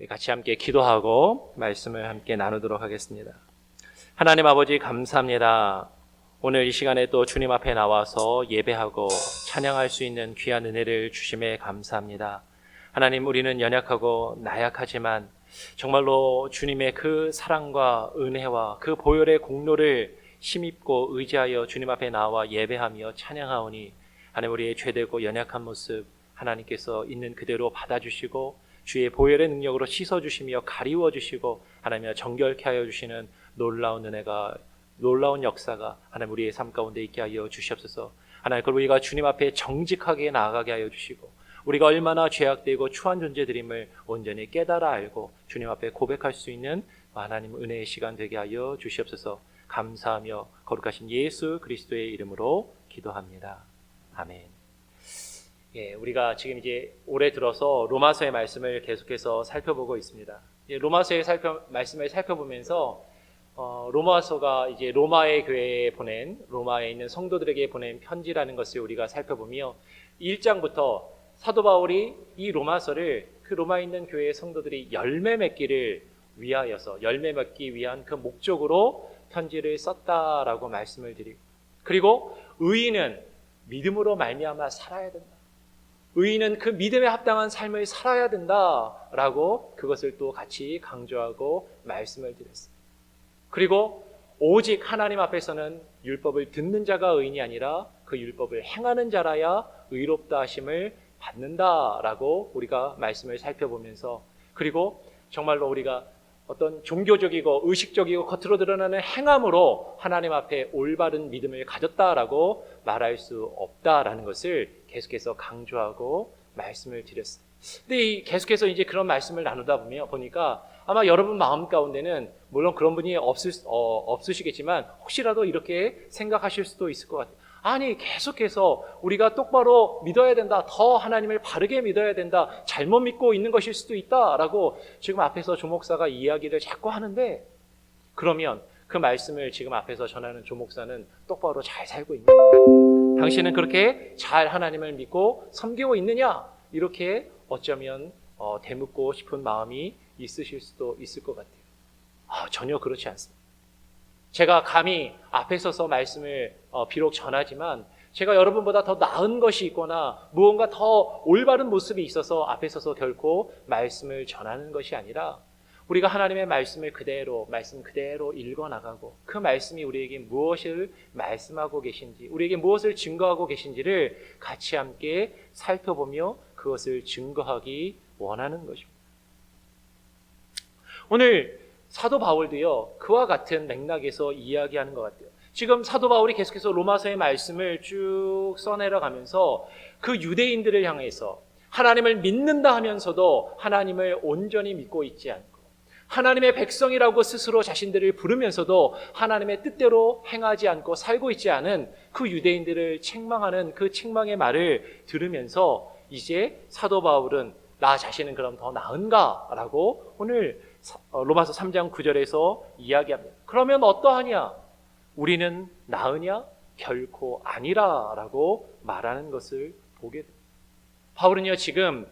같이 함께 기도하고 말씀을 함께 나누도록 하겠습니다. 하나님 아버지 감사합니다. 오늘 이 시간에 또 주님 앞에 나와서 예배하고 찬양할 수 있는 귀한 은혜를 주심에 감사합니다. 하나님, 우리는 연약하고 나약하지만 정말로 주님의 그 사랑과 은혜와 그 보혈의 공로를 힘입고 의지하여 주님 앞에 나와 예배하며 찬양하오니 하나님, 우리의 죄되고 연약한 모습 하나님께서 있는 그대로 받아주시고 주의 보혈의 능력으로 씻어주시며 가리워주시고 하나님 정결케 하여 주시는 놀라운 은혜가, 놀라운 역사가 하나님 우리의 삶 가운데 있게 하여 주시옵소서. 하나님, 그리고 우리가 주님 앞에 정직하게 나아가게 하여 주시고 우리가 얼마나 죄악되고 추한 존재들임을 온전히 깨달아 알고 주님 앞에 고백할 수 있는 하나님 은혜의 시간 되게 하여 주시옵소서. 감사하며 거룩하신 예수 그리스도의 이름으로 기도합니다. 아멘. 우리가 지금 이제 올해 들어서 로마서의 말씀을 계속해서 살펴보고 있습니다. 로마서의 말씀을 살펴보면서 로마서가 이제 로마의 교회에 보낸, 로마에 있는 성도들에게 보낸 편지라는 것을 우리가 살펴보며 1장부터 사도 바울이 이 로마서를 그 로마에 있는 교회의 성도들이 열매 맺기를 위하여서, 열매 맺기 위한 그 목적으로 편지를 썼다라고 말씀을 드리고, 그리고 의인은 믿음으로 말미암아 살아야 된다. 의인은 그 믿음에 합당한 삶을 살아야 된다라고 그것을 또 같이 강조하고 말씀을 드렸습니다. 그리고 오직 하나님 앞에서는 율법을 듣는 자가 의인이 아니라 그 율법을 행하는 자라야 의롭다 하심을 받는다라고 우리가 말씀을 살펴보면서, 그리고 정말로 우리가 어떤 종교적이고 의식적이고 겉으로 드러나는 행함으로 하나님 앞에 올바른 믿음을 가졌다라고 말할 수 없다라는 것을 계속해서 강조하고 말씀을 드렸어요. 근데 계속해서 이제 그런 말씀을 나누다 보니까 아마 여러분 마음 가운데는 물론 그런 분이 없으시겠지만 혹시라도 이렇게 생각하실 수도 있을 것 같아요. 아니, 계속해서 우리가 똑바로 믿어야 된다, 더 하나님을 바르게 믿어야 된다, 잘못 믿고 있는 것일 수도 있다라고 지금 앞에서 조 목사가 이야기를 자꾸 하는데, 그러면 그 말씀을 지금 앞에서 전하는 조 목사는 똑바로 잘 살고 있느냐? 당신은 그렇게 잘 하나님을 믿고 섬기고 있느냐? 이렇게 어쩌면 되묻고 싶은 마음이 있으실 수도 있을 것 같아요. 전혀 그렇지 않습니다. 제가 감히 앞에 서서 말씀을 비록 전하지만 제가 여러분보다 더 나은 것이 있거나 무언가 더 올바른 모습이 있어서 앞에 서서 결코 말씀을 전하는 것이 아니라 우리가 하나님의 말씀을 그대로, 말씀 그대로 읽어나가고 그 말씀이 우리에게 무엇을 말씀하고 계신지, 우리에게 무엇을 증거하고 계신지를 같이 함께 살펴보며 그것을 증거하기 원하는 것입니다. 오늘 사도 바울도요, 그와 같은 맥락에서 이야기하는 것 같아요. 지금 사도 바울이 계속해서 로마서의 말씀을 쭉 써내려가면서 그 유대인들을 향해서 하나님을 믿는다 하면서도 하나님을 온전히 믿고 있지 않고 하나님의 백성이라고 스스로 자신들을 부르면서도 하나님의 뜻대로 행하지 않고 살고 있지 않은 그 유대인들을 책망하는 그 책망의 말을 들으면서 이제 사도 바울은 나 자신은 그럼 더 나은가? 라고 오늘 로마서 3장 9절에서 이야기합니다. 그러면 어떠하냐? 우리는 나으냐? 결코 아니라 라고 말하는 것을 보게 됩니다. 바울은요, 지금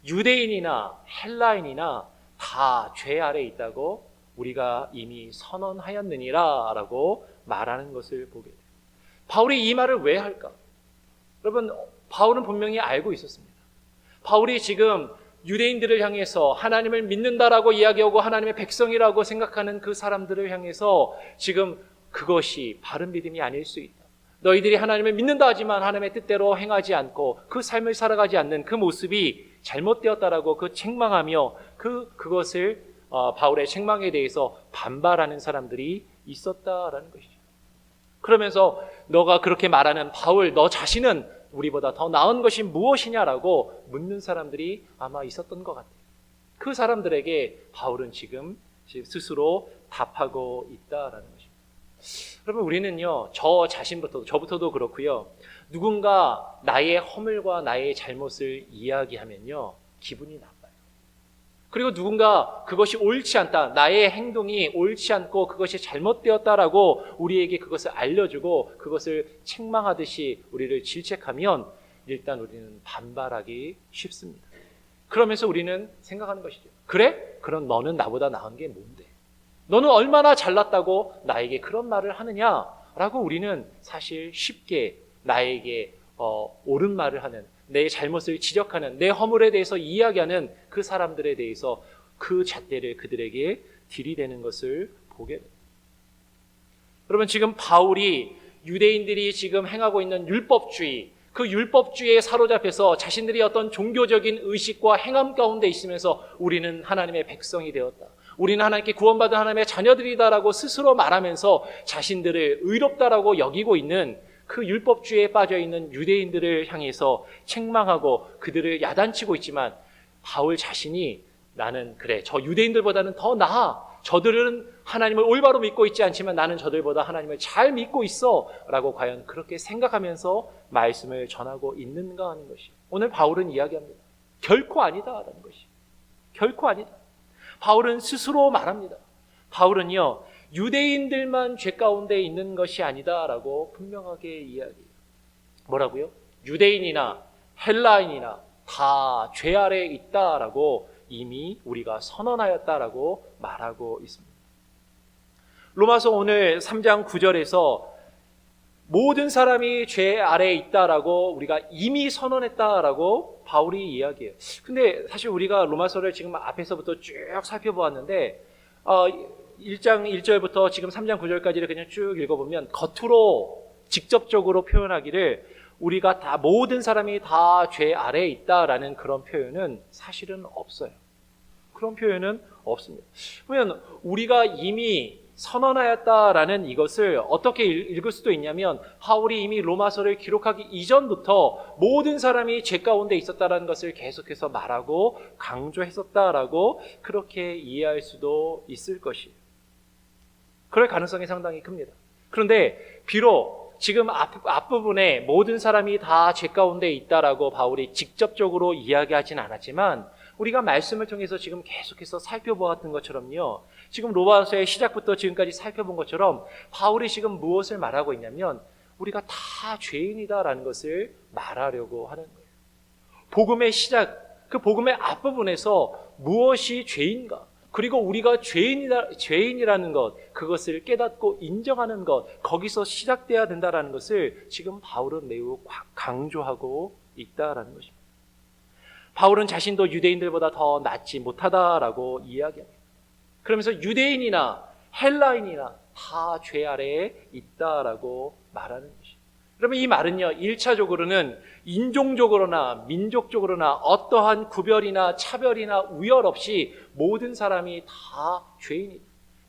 유대인이나 헬라인이나 다 죄 아래 있다고 우리가 이미 선언하였느니라 라고 말하는 것을 보게 됩니다. 바울이 이 말을 왜 할까? 여러분, 바울은 분명히 알고 있었습니다. 바울이 지금 유대인들을 향해서 하나님을 믿는다라고 이야기하고 하나님의 백성이라고 생각하는 그 사람들을 향해서 지금 그것이 바른 믿음이 아닐 수 있다. 너희들이 하나님을 믿는다 하지만 하나님의 뜻대로 행하지 않고 그 삶을 살아가지 않는 그 모습이 잘못되었다라고 그 책망하며 그것을 바울의 책망에 대해서 반발하는 사람들이 있었다라는 것이죠. 그러면서 너가 그렇게 말하는 바울, 너 자신은 우리보다 더 나은 것이 무엇이냐라고 묻는 사람들이 아마 있었던 것 같아요. 그 사람들에게 바울은 지금 스스로 답하고 있다라는 것입니다. 여러분, 우리는요, 저부터도 그렇고요, 누군가 나의 허물과 나의 잘못을 이야기하면요, 기분이 나빠요. 그리고 누군가 그것이 옳지 않다, 나의 행동이 옳지 않고 그것이 잘못되었다라고 우리에게 그것을 알려주고 그것을 책망하듯이 우리를 질책하면 일단 우리는 반발하기 쉽습니다. 그러면서 우리는 생각하는 것이죠. 그래? 그럼 너는 나보다 나은 게 뭔데? 너는 얼마나 잘났다고 나에게 그런 말을 하느냐라고 우리는 사실 쉽게 나에게 옳은 말을 하는, 내 잘못을 지적하는, 내 허물에 대해서 이야기하는 그 사람들에 대해서 그 잣대를 그들에게 들이대는 것을 보게 됩니다. 여러분, 지금 바울이 유대인들이 지금 행하고 있는 율법주의, 그 율법주의에 사로잡혀서 자신들이 어떤 종교적인 의식과 행함 가운데 있으면서 우리는 하나님의 백성이 되었다, 우리는 하나님께 구원받은 하나님의 자녀들이다라고 스스로 말하면서 자신들을 의롭다라고 여기고 있는 그 율법주의에 빠져있는 유대인들을 향해서 책망하고 그들을 야단치고 있지만, 바울 자신이 나는 그래, 저 유대인들보다는 더 나아, 저들은 하나님을 올바로 믿고 있지 않지만 나는 저들보다 하나님을 잘 믿고 있어 라고 과연 그렇게 생각하면서 말씀을 전하고 있는가 하는 것이 오늘 바울은 이야기합니다. 결코 아니다라는 것이, 결코 아니다. 바울은 스스로 말합니다. 바울은요, 유대인들만 죄 가운데 있는 것이 아니다라고 분명하게 이야기해요. 뭐라고요? 유대인이나 헬라인이나 다 죄 아래에 있다라고 이미 우리가 선언하였다라고 말하고 있습니다. 로마서 오늘 3장 9절에서 모든 사람이 죄 아래에 있다라고 우리가 이미 선언했다라고 바울이 이야기해요. 근데 사실 우리가 로마서를 지금 앞에서부터 쭉 살펴보았는데 1장 1절부터 지금 3장 9절까지를 그냥 쭉 읽어보면 겉으로 직접적으로 표현하기를 우리가 다 모든 사람이 다 죄 아래에 있다라는 그런 표현은 사실은 없어요. 그런 표현은 없습니다. 그러면 우리가 이미 선언하였다라는 이것을 어떻게 읽을 수도 있냐면, 바울이 이미 로마서를 기록하기 이전부터 모든 사람이 죄 가운데 있었다라는 것을 계속해서 말하고 강조했었다라고 그렇게 이해할 수도 있을 것이에요. 그럴 가능성이 상당히 큽니다. 그런데 비록 지금 앞부분에 모든 사람이 다 죄 가운데 있다라고 바울이 직접적으로 이야기하진 않았지만, 우리가 말씀을 통해서 지금 계속해서 살펴보았던 것처럼요, 지금 로마서의 시작부터 지금까지 살펴본 것처럼 바울이 지금 무엇을 말하고 있냐면, 우리가 다 죄인이다라는 것을 말하려고 하는 거예요. 복음의 시작, 그 복음의 앞부분에서 무엇이 죄인가, 그리고 우리가 죄인이라는 것, 그것을 깨닫고 인정하는 것, 거기서 시작돼야 된다는 것을 지금 바울은 매우 강조하고 있다는 것입니다. 바울은 자신도 유대인들보다 더 낫지 못하다라고 이야기합니다. 그러면서 유대인이나 헬라인이나 다 죄 아래에 있다라고 말하는 것입니다. 그러면 이 말은요, 1차적으로는 인종적으로나 민족적으로나 어떠한 구별이나 차별이나 우열 없이 모든 사람이 다 죄인이다,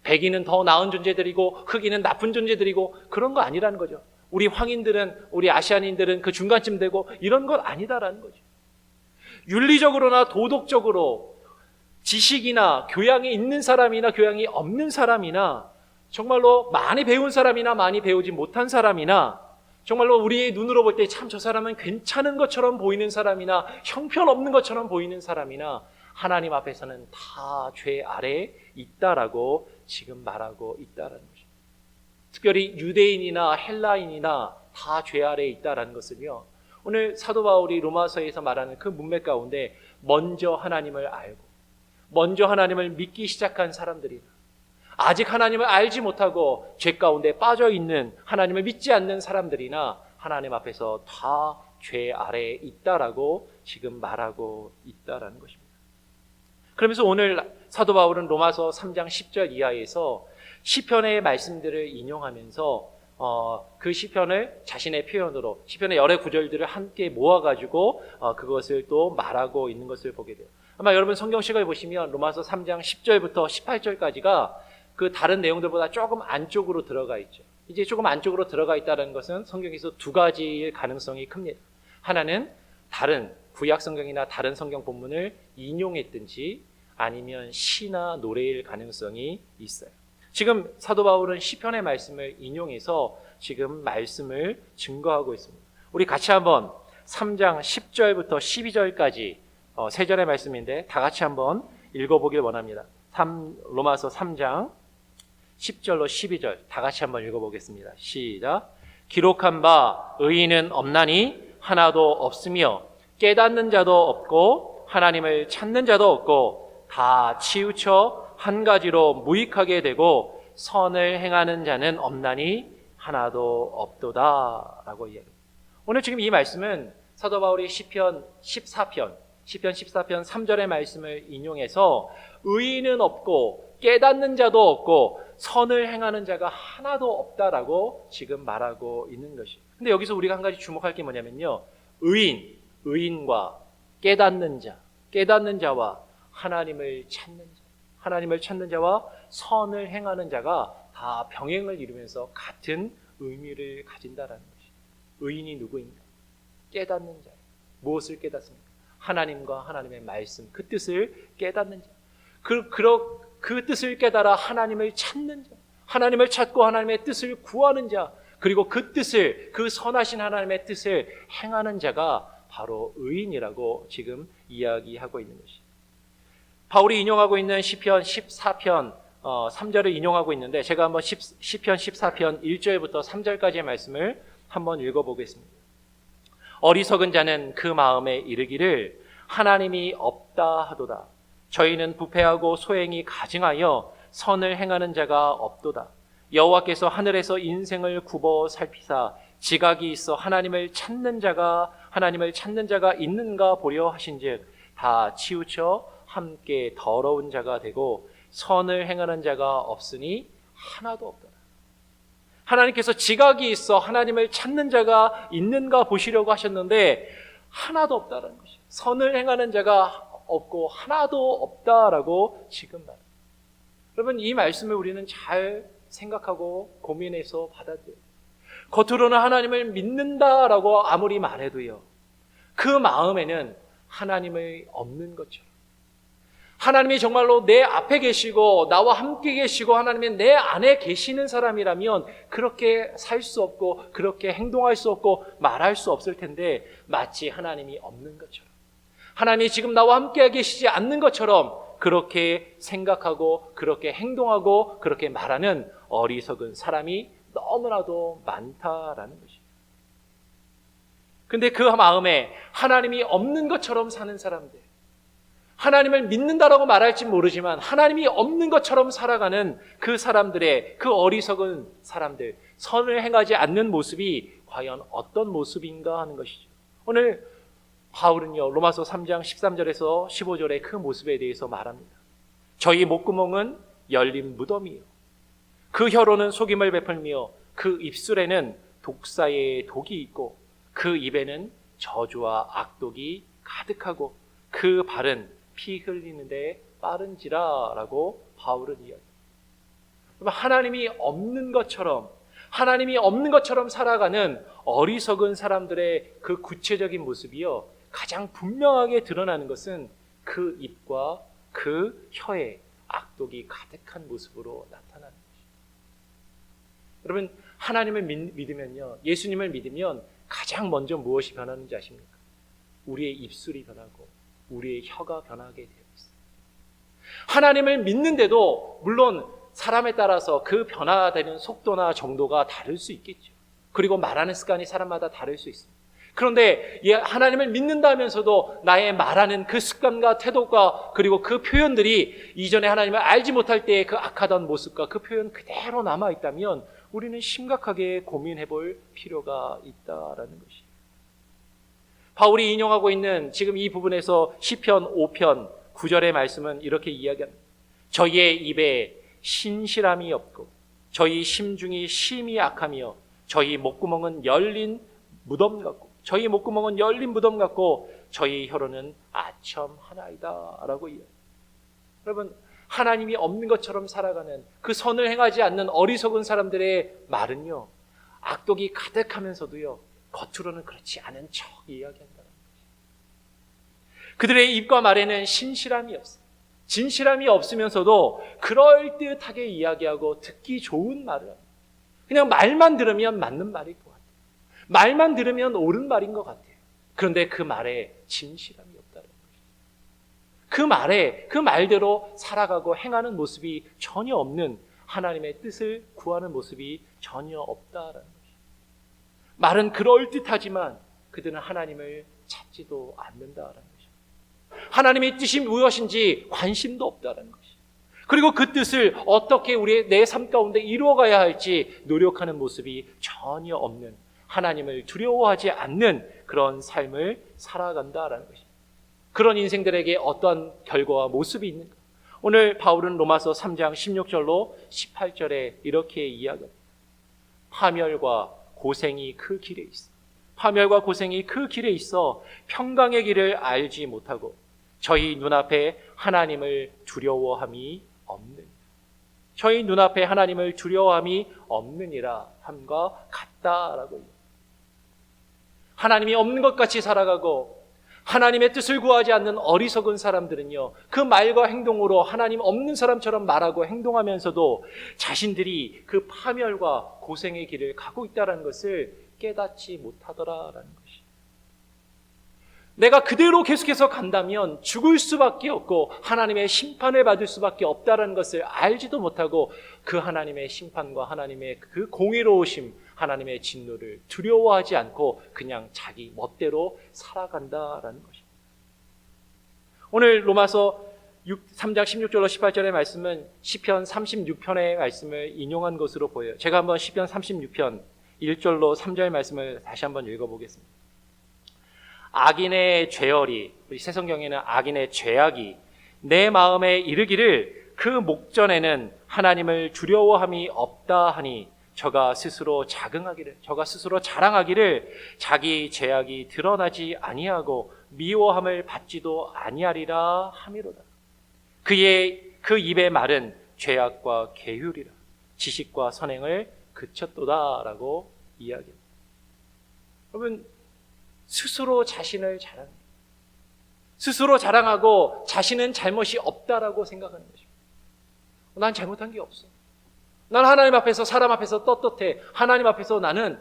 백인은 더 나은 존재들이고 흑인은 나쁜 존재들이고 그런 거 아니라는 거죠. 우리 황인들은, 우리 아시아인들은 그 중간쯤 되고 이런 것 아니다라는 거죠. 윤리적으로나 도덕적으로 지식이나 교양이 있는 사람이나 교양이 없는 사람이나, 정말로 많이 배운 사람이나 많이 배우지 못한 사람이나, 정말로 우리의 눈으로 볼 때 참 저 사람은 괜찮은 것처럼 보이는 사람이나 형편없는 것처럼 보이는 사람이나, 하나님 앞에서는 다 죄 아래에 있다라고 지금 말하고 있다라는 것입니다. 특별히 유대인이나 헬라인이나 다 죄 아래에 있다라는 것은요, 오늘 사도 바울이 로마서에서 말하는 그 문맥 가운데 먼저 하나님을 알고 먼저 하나님을 믿기 시작한 사람들이나, 아직 하나님을 알지 못하고 죄 가운데 빠져있는, 하나님을 믿지 않는 사람들이나 하나님 앞에서 다 죄 아래에 있다라고 지금 말하고 있다라는 것입니다. 그러면서 오늘 사도 바울은 로마서 3장 10절 이하에서 시편의 말씀들을 인용하면서 그 시편을 자신의 표현으로, 시편의 여러 구절들을 함께 모아가지고 그것을 또 말하고 있는 것을 보게 돼요. 아마 여러분 성경책을 보시면 로마서 3장 10절부터 18절까지가 그 다른 내용들보다 조금 안쪽으로 들어가 있죠. 이제 조금 안쪽으로 들어가 있다는 것은 성경에서 두 가지의 가능성이 큽니다. 하나는 다른 구약 성경이나 다른 성경 본문을 인용했든지, 아니면 시나 노래일 가능성이 있어요. 지금 사도 바울은 시편의 말씀을 인용해서 지금 말씀을 증거하고 있습니다. 우리 같이 한번 3장 10절부터 12절까지 세 절의 말씀인데 다 같이 한번 읽어보길 원합니다. 로마서 3장 10절로 12절 다 같이 한번 읽어보겠습니다. 시작. 기록한 바 의인은 없나니 하나도 없으며 깨닫는 자도 없고 하나님을 찾는 자도 없고 다 치우쳐 한 가지로 무익하게 되고 선을 행하는 자는 없나니 하나도 없도다 라고 이야기합니다. 오늘 지금 이 말씀은 사도 바울이 시편 14편 3절의 말씀을 인용해서 의인은 없고 깨닫는 자도 없고 선을 행하는 자가 하나도 없다라고 지금 말하고 있는 것이에요. 근데 여기서 우리가 한 가지 주목할 게 뭐냐면요. 의인과 깨닫는 자와 하나님을 찾는 자와 선을 행하는 자가 다 병행을 이루면서 같은 의미를 가진다라는 것이에요. 의인이 누구인가? 깨닫는 자. 무엇을 깨닫습니까? 하나님과 하나님의 말씀, 그 뜻을 깨닫는 자. 그 뜻을 깨달아 하나님을 찾는 자. 하나님을 찾고 하나님의 뜻을 구하는 자. 그리고 그 선하신 하나님의 뜻을 행하는 자가 바로 의인이라고 지금 이야기하고 있는 것이에요. 바울이 인용하고 있는 시편 14편 3절을 인용하고 있는데 제가 한번 시편 14편 1절부터 3절까지의 말씀을 한번 읽어보겠습니다. 어리석은 자는 그 마음에 이르기를 하나님이 없다 하도다. 저희는 부패하고 소행이 가증하여 선을 행하는 자가 없도다. 여호와께서 하늘에서 인생을 굽어 살피사 지각이 있어 하나님을 찾는 자가 있는가 보려 하신즉 다 치우쳐 함께 더러운 자가 되고 선을 행하는 자가 없으니 하나도 없다. 하나님께서 지각이 있어 하나님을 찾는 자가 있는가 보시려고 하셨는데 하나도 없다라는 것이에요. 선을 행하는 자가 없고 하나도 없다라고 지금 말합니다. 여러분, 이 말씀을 우리는 잘 생각하고 고민해서 받아들여요. 겉으로는 하나님을 믿는다라고 아무리 말해도요, 그 마음에는 하나님이 없는 것처럼, 하나님이 정말로 내 앞에 계시고 나와 함께 계시고 하나님이 내 안에 계시는 사람이라면 그렇게 살 수 없고 그렇게 행동할 수 없고 말할 수 없을 텐데, 마치 하나님이 없는 것처럼, 하나님이 지금 나와 함께 계시지 않는 것처럼 그렇게 생각하고 그렇게 행동하고 그렇게 말하는 어리석은 사람이 너무나도 많다라는 것이에요. 근데 그 마음에 하나님이 없는 것처럼 사는 사람들, 하나님을 믿는다라고 말할지 모르지만 하나님이 없는 것처럼 살아가는 그 사람들의, 그 어리석은 사람들, 선을 행하지 않는 모습이 과연 어떤 모습인가 하는 것이죠. 오늘 바울은요, 로마서 3장 13절에서 15절의 그 모습에 대해서 말합니다. 저희 목구멍은 열린 무덤이요, 그 혀로는 속임을 베풀며 그 입술에는 독사의 독이 있고 그 입에는 저주와 악독이 가득하고 그 발은 피 흘리는데 빠른지라라고 바울은 이야기합니다. 하나님이 없는 것처럼 살아가는 어리석은 사람들의 그 구체적인 모습이요, 가장 분명하게 드러나는 것은 그 입과 그 혀에 악독이 가득한 모습으로 나타나는 것입니다. 여러분, 하나님을 믿으면요, 예수님을 믿으면 가장 먼저 무엇이 변하는지 아십니까? 우리의 입술이 변하고 우리의 혀가 변하게 되어 있어요. 하나님을 믿는데도 물론 사람에 따라서 그 변화되는 속도나 정도가 다를 수 있겠죠. 그리고 말하는 습관이 사람마다 다를 수 있습니다. 그런데 하나님을 믿는다면서도 나의 말하는 그 습관과 태도가, 그리고 그 표현들이 이전에 하나님을 알지 못할 때의 그 악하던 모습과 그 표현 그대로 남아있다면 우리는 심각하게 고민해 볼 필요가 있다라는 것이에요. 바울이 인용하고 있는 지금 이 부분에서 시편 5편 9절의 말씀은 이렇게 이야기합니다. 저희의 입에 신실함이 없고 저희 심중이 심히 악하며 저희 목구멍은 열린 무덤 같고 저희 혀로는 아첨 하나이다 라고 이야기합니다. 여러분, 하나님이 없는 것처럼 살아가는 그 선을 행하지 않는 어리석은 사람들의 말은요, 악독이 가득하면서도요, 겉으로는 그렇지 않은 척 이야기한다는 거죠. 그들의 입과 말에는 신실함이 없어요. 진실함이 없으면서도 그럴듯하게 이야기하고 듣기 좋은 말을 합니다. 그냥 말만 들으면 맞는 말일 것 같아요. 말만 들으면 옳은 말인 것 같아요. 그런데 그 말에 진실함이 없다는 거죠. 그 말대로 살아가고 행하는 모습이 전혀 없는, 하나님의 뜻을 구하는 모습이 전혀 없다라는 거죠. 말은 그럴듯하지만 그들은 하나님을 찾지도 않는다라는 거죠. 하나님의 뜻이 무엇인지 관심도 없다라는 것이. 그리고 그 뜻을 어떻게 내 삶 가운데 이루어가야 할지 노력하는 모습이 전혀 없는, 하나님을 두려워하지 않는 그런 삶을 살아간다라는 것이. 그런 인생들에게 어떠한 결과와 모습이 있는가? 오늘 바울은 로마서 3장 16절로 18절에 이렇게 이야기합니다. 파멸과 고생이 그 길에 있어. 파멸과 고생이 그 길에 있어 평강의 길을 알지 못하고 저희 눈앞에 하나님을 두려워함이 없는, 저희 눈앞에 하나님을 두려워함이 없느니라 함과 같다라고. 하나님이 없는 것 같이 살아가고 하나님의 뜻을 구하지 않는 어리석은 사람들은요, 그 말과 행동으로 하나님 없는 사람처럼 말하고 행동하면서도 자신들이 그 파멸과 고생의 길을 가고 있다는 것을 깨닫지 못하더라라는 것이. 내가 그대로 계속해서 간다면 죽을 수밖에 없고 하나님의 심판을 받을 수밖에 없다는 것을 알지도 못하고 그 하나님의 심판과 하나님의 그 공의로우심, 하나님의 진노를 두려워하지 않고 그냥 자기 멋대로 살아간다라는 것입니다. 오늘 로마서 3장 16절로 18절의 말씀은 시편 36편의 말씀을 인용한 것으로 보여요. 제가 한번 시편 36편 1절로 3절 말씀을 다시 한번 읽어보겠습니다. 악인의 죄열이, 우리 새성경에는 악인의 죄악이 내 마음에 이르기를 그 목전에는 하나님을 두려워함이 없다 하니 저가 스스로 자랑하기를 자기 죄악이 드러나지 아니하고 미워함을 받지도 아니하리라 함이로다. 그 입의 말은 죄악과 계율이라 지식과 선행을 그쳤도다라고 이야기합니다. 여러분, 스스로 자신을 자랑해요. 스스로 자랑하고 자신은 잘못이 없다라고 생각하는 것입니다. 난 잘못한 게 없어. 난 하나님 앞에서, 사람 앞에서 떳떳해. 하나님 앞에서 나는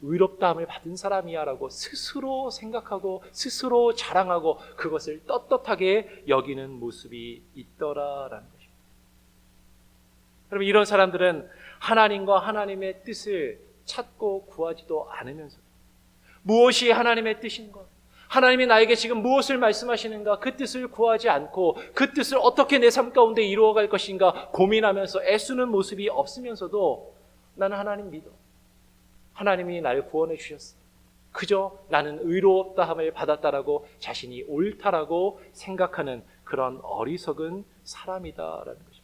의롭다함을 받은 사람이야 라고 스스로 생각하고 스스로 자랑하고 그것을 떳떳하게 여기는 모습이 있더라라는 것입니다. 여러분, 이런 사람들은 하나님과 하나님의 뜻을 찾고 구하지도 않으면서 무엇이 하나님의 뜻인가, 하나님이 나에게 지금 무엇을 말씀하시는가, 그 뜻을 구하지 않고 그 뜻을 어떻게 내 삶 가운데 이루어갈 것인가 고민하면서 애쓰는 모습이 없으면서도 나는 하나님 믿어. 하나님이 나를 구원해 주셨어. 그저 나는 의롭다함을 받았다라고 자신이 옳다라고 생각하는 그런 어리석은 사람이다라는 것입니다.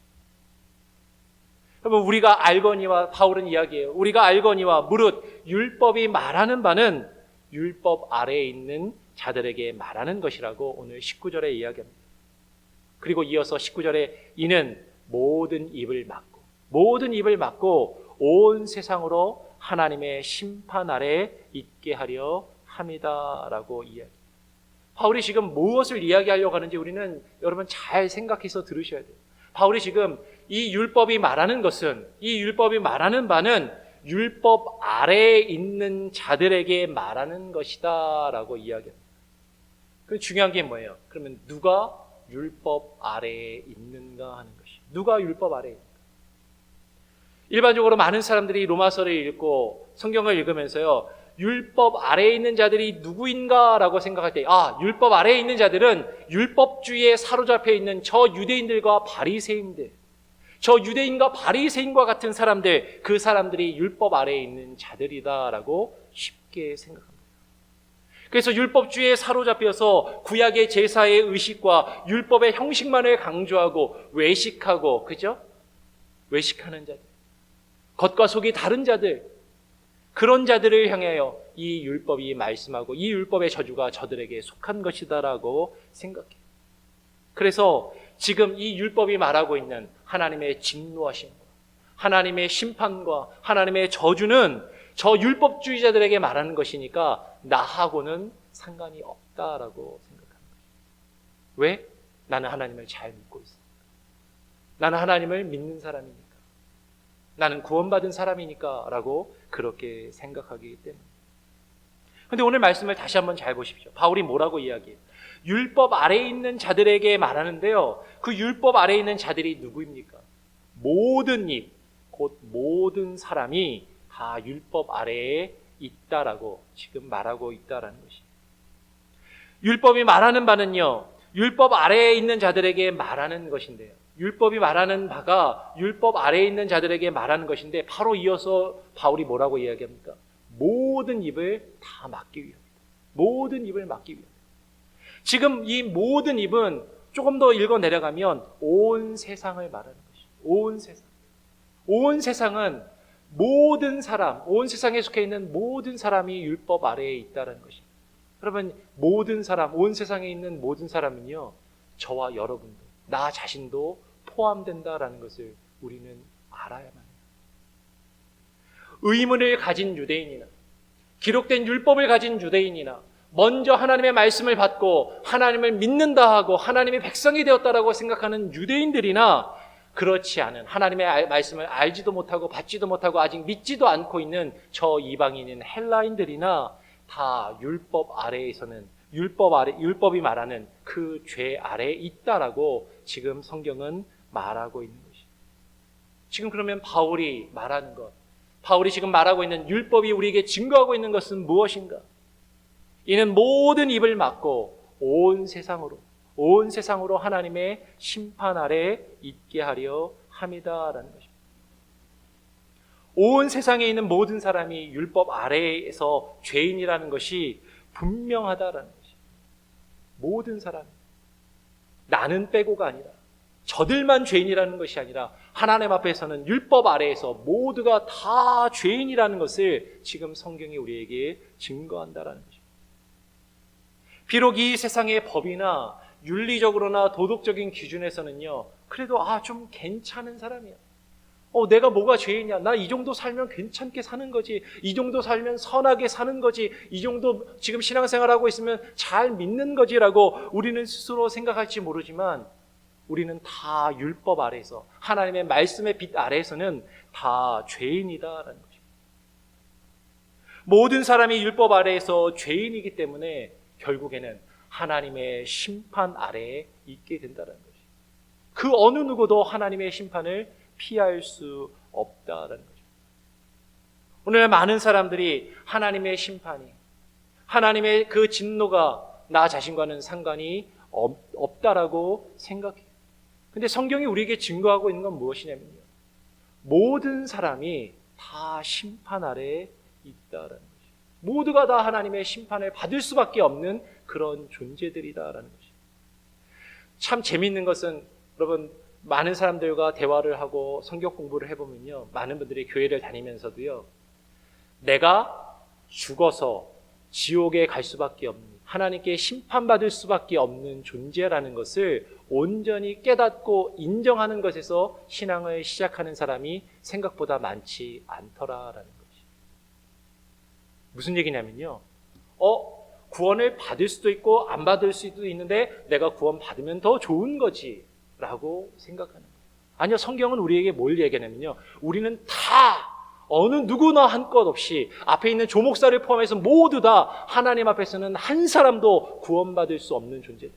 여러분, 우리가 알거니와, 바울은 이야기해요. 우리가 알거니와 무릇 율법이 말하는 바는 율법 아래에 있는 자들에게 말하는 것이라고 오늘 19절에 이야기합니다. 그리고 이어서 19절에 이는 모든 입을 막고 온 세상으로 하나님의 심판 아래 있게 하려 함이다라고 이야기합니다. 바울이 지금 무엇을 이야기하려고 하는지 우리는 여러분 잘 생각해서 들으셔야 돼요. 바울이 지금 이 율법이 말하는 바는 율법 아래에 있는 자들에게 말하는 것이다 라고 이야기합니다. 그 중요한 게 뭐예요? 그러면 누가 율법 아래에 있는가 하는 것이. 누가 율법 아래에 있는가? 일반적으로 많은 사람들이 로마서를 읽고 성경을 읽으면서요, 율법 아래에 있는 자들이 누구인가 라고 생각할 때, 율법 아래에 있는 자들은 율법주의에 사로잡혀 있는 저 유대인들과 바리새인들, 저 유대인과 바리새인과 같은 사람들, 그 사람들이 율법 아래에 있는 자들이다라고 쉽게 생각합니다. 그래서 율법주의에 사로잡혀서 구약의 제사의 의식과 율법의 형식만을 강조하고 외식하고, 그죠? 외식하는 자들, 겉과 속이 다른 자들, 그런 자들을 향하여 이 율법이 말씀하고 이 율법의 저주가 저들에게 속한 것이다라고 생각해요. 그래서 지금 이 율법이 말하고 있는 하나님의 진노하심과 하나님의 심판과 하나님의 저주는 저 율법주의자들에게 말하는 것이니까 나하고는 상관이 없다라고 생각합니다. 왜? 나는 하나님을 잘 믿고 있습니다. 나는 하나님을 믿는 사람이니까. 나는 구원받은 사람이니까 라고 그렇게 생각하기 때문에. 그런데 오늘 말씀을 다시 한번 잘 보십시오. 바울이 뭐라고 이야기해요? 율법 아래에 있는 자들에게 말하는데요, 그 율법 아래에 있는 자들이 누구입니까? 모든 입, 곧 모든 사람이 다 율법 아래에 있다라고 지금 말하고 있다라는 것입니다. 율법이 말하는 바는요, 율법 아래에 있는 자들에게 말하는 것인데요. 율법이 말하는 바가 율법 아래에 있는 자들에게 말하는 것인데 바로 이어서 바울이 뭐라고 이야기합니까? 모든 입을 다 막기 위함. 모든 입을 막기 위함. 지금 이 모든 입은 조금 더 읽어 내려가면 온 세상을 말하는 것이죠. 온 세상. 온 세상은 모든 사람, 온 세상에 속해 있는 모든 사람이 율법 아래에 있다는 것입니다. 여러분, 모든 사람, 온 세상에 있는 모든 사람은요, 저와 여러분도, 나 자신도 포함된다라는 것을 우리는 알아야만 해요. 의문을 가진 유대인이나, 기록된 율법을 가진 유대인이나, 먼저 하나님의 말씀을 받고 하나님을 믿는다 하고 하나님의 백성이 되었다라고 생각하는 유대인들이나, 그렇지 않은 하나님의 말씀을 알지도 못하고 받지도 못하고 아직 믿지도 않고 있는 저 이방인인 헬라인들이나 다 율법 아래에서는 율법이 말하는 그 죄 아래에 있다라고 지금 성경은 말하고 있는 것이죠. 지금 그러면 바울이 말하는 것, 바울이 지금 말하고 있는 율법이 우리에게 증거하고 있는 것은 무엇인가? 이는 모든 입을 막고 온 세상으로 하나님의 심판 아래 있게 하려 함이다라는 것입니다. 온 세상에 있는 모든 사람이 율법 아래에서 죄인이라는 것이 분명하다라는 것입니다. 모든 사람, 나는 빼고가 아니라, 저들만 죄인이라는 것이 아니라 하나님 앞에서는 율법 아래에서 모두가 다 죄인이라는 것을 지금 성경이 우리에게 증거한다라는 것입니다. 비록 이 세상의 법이나 윤리적으로나 도덕적인 기준에서는요, 그래도 좀 괜찮은 사람이야. 내가 뭐가 죄이냐? 나 이 정도 살면 괜찮게 사는 거지. 이 정도 살면 선하게 사는 거지. 이 정도 지금 신앙생활하고 있으면 잘 믿는 거지라고 우리는 스스로 생각할지 모르지만, 우리는 다 율법 아래에서, 하나님의 말씀의 빛 아래에서는 다 죄인이다라는 것입니다. 모든 사람이 율법 아래에서 죄인이기 때문에 결국에는 하나님의 심판 아래에 있게 된다는 것이죠. 그 어느 누구도 하나님의 심판을 피할 수 없다라는 거죠. 오늘 많은 사람들이 하나님의 심판이, 하나님의 그 진노가 나 자신과는 상관이 없다라고 생각해요. 근데 성경이 우리에게 증거하고 있는 건 무엇이냐면요, 모든 사람이 다 심판 아래에 있다라는 거죠. 모두가 다 하나님의 심판을 받을 수밖에 없는 그런 존재들이다라는 것이죠. 참 재미있는 것은, 여러분, 많은 사람들과 대화를 하고 성경 공부를 해보면요, 많은 분들이 교회를 다니면서도요, 내가 죽어서 지옥에 갈 수밖에 없는, 하나님께 심판받을 수밖에 없는 존재라는 것을 온전히 깨닫고 인정하는 것에서 신앙을 시작하는 사람이 생각보다 많지 않더라라는 것이. 무슨 얘기냐면요, 구원을 받을 수도 있고 안 받을 수도 있는데 내가 구원 받으면 더 좋은 거지 라고 생각하는 거예요. 아니요, 성경은 우리에게 뭘 얘기하냐면요, 우리는 다 어느 누구나 한 것 없이 앞에 있는 조목사를 포함해서 모두 다 하나님 앞에서는 한 사람도 구원받을 수 없는 존재들,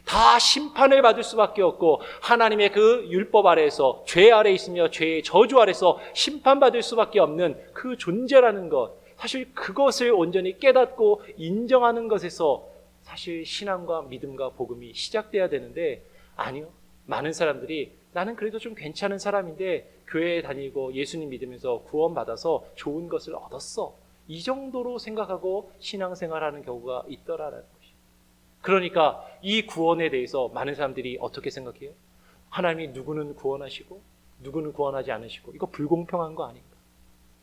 다 심판을 받을 수밖에 없고 하나님의 그 율법 아래에서 죄 아래 있으며 죄의 저주 아래서 심판받을 수밖에 없는 그 존재라는 것, 사실 그것을 온전히 깨닫고 인정하는 것에서 사실 신앙과 믿음과 복음이 시작돼야 되는데, 아니요, 많은 사람들이 나는 그래도 좀 괜찮은 사람인데 교회에 다니고 예수님 믿으면서 구원받아서 좋은 것을 얻었어, 이 정도로 생각하고 신앙생활하는 경우가 있더라라는 것이죠. 그러니까 이 구원에 대해서 많은 사람들이 어떻게 생각해요? 하나님이 누구는 구원하시고 누구는 구원하지 않으시고 이거 불공평한 거 아닌가?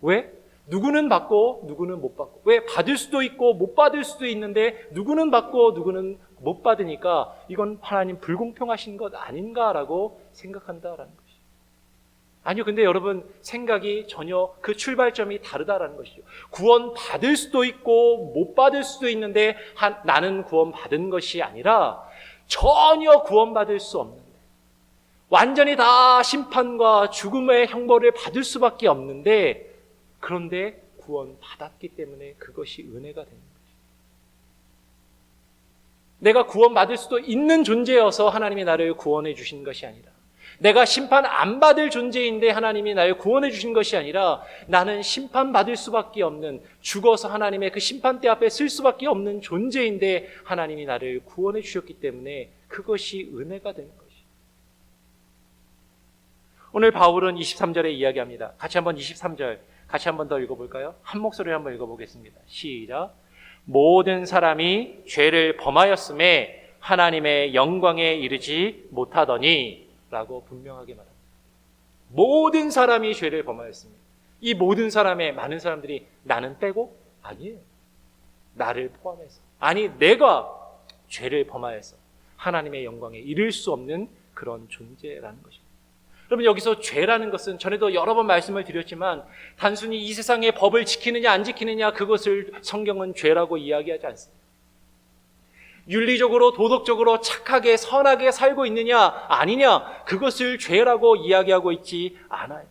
왜? 누구는 받고 누구는 못 받고, 왜? 받을 수도 있고 못 받을 수도 있는데 누구는 받고 누구는 못 받으니까 이건 하나님 불공평하신 것 아닌가라고 생각한다라는 것이죠. 아니요, 근데 여러분, 생각이 전혀 그 출발점이 다르다라는 것이죠. 구원 받을 수도 있고 못 받을 수도 있는데 나는 구원 받은 것이 아니라 전혀 구원 받을 수 없는데, 완전히 다 심판과 죽음의 형벌을 받을 수밖에 없는데, 그런데 구원 받았기 때문에 그것이 은혜가 되는 거죠. 내가 구원 받을 수도 있는 존재여서 하나님이 나를 구원해 주신 것이 아니라, 내가 심판 안 받을 존재인데 하나님이 나를 구원해 주신 것이 아니라 나는 심판받을 수밖에 없는, 죽어서 하나님의 그 심판대 앞에 쓸 수밖에 없는 존재인데 하나님이 나를 구원해 주셨기 때문에 그것이 은혜가 되는 것이죠. 오늘 바울은 23절에 이야기합니다. 같이 한번 23절 같이 한번 더 읽어볼까요? 한 목소리로 한번 읽어보겠습니다. 시작. 모든 사람이 죄를 범하였음에 하나님의 영광에 이르지 못하더니 라고 분명하게 말합니다. 모든 사람이 죄를 범하였습니다. 이 모든 사람의 많은 사람들이 나는 빼고? 아니에요. 나를 포함해서. 아니, 내가 죄를 범하여서 하나님의 영광에 이를 수 없는 그런 존재라는 것입니다. 여러분, 여기서 죄라는 것은 전에도 여러 번 말씀을 드렸지만 단순히 이 세상의 법을 지키느냐 안 지키느냐 그것을 성경은 죄라고 이야기하지 않습니다. 윤리적으로 도덕적으로 착하게 선하게 살고 있느냐 아니냐 그것을 죄라고 이야기하고 있지 않아요.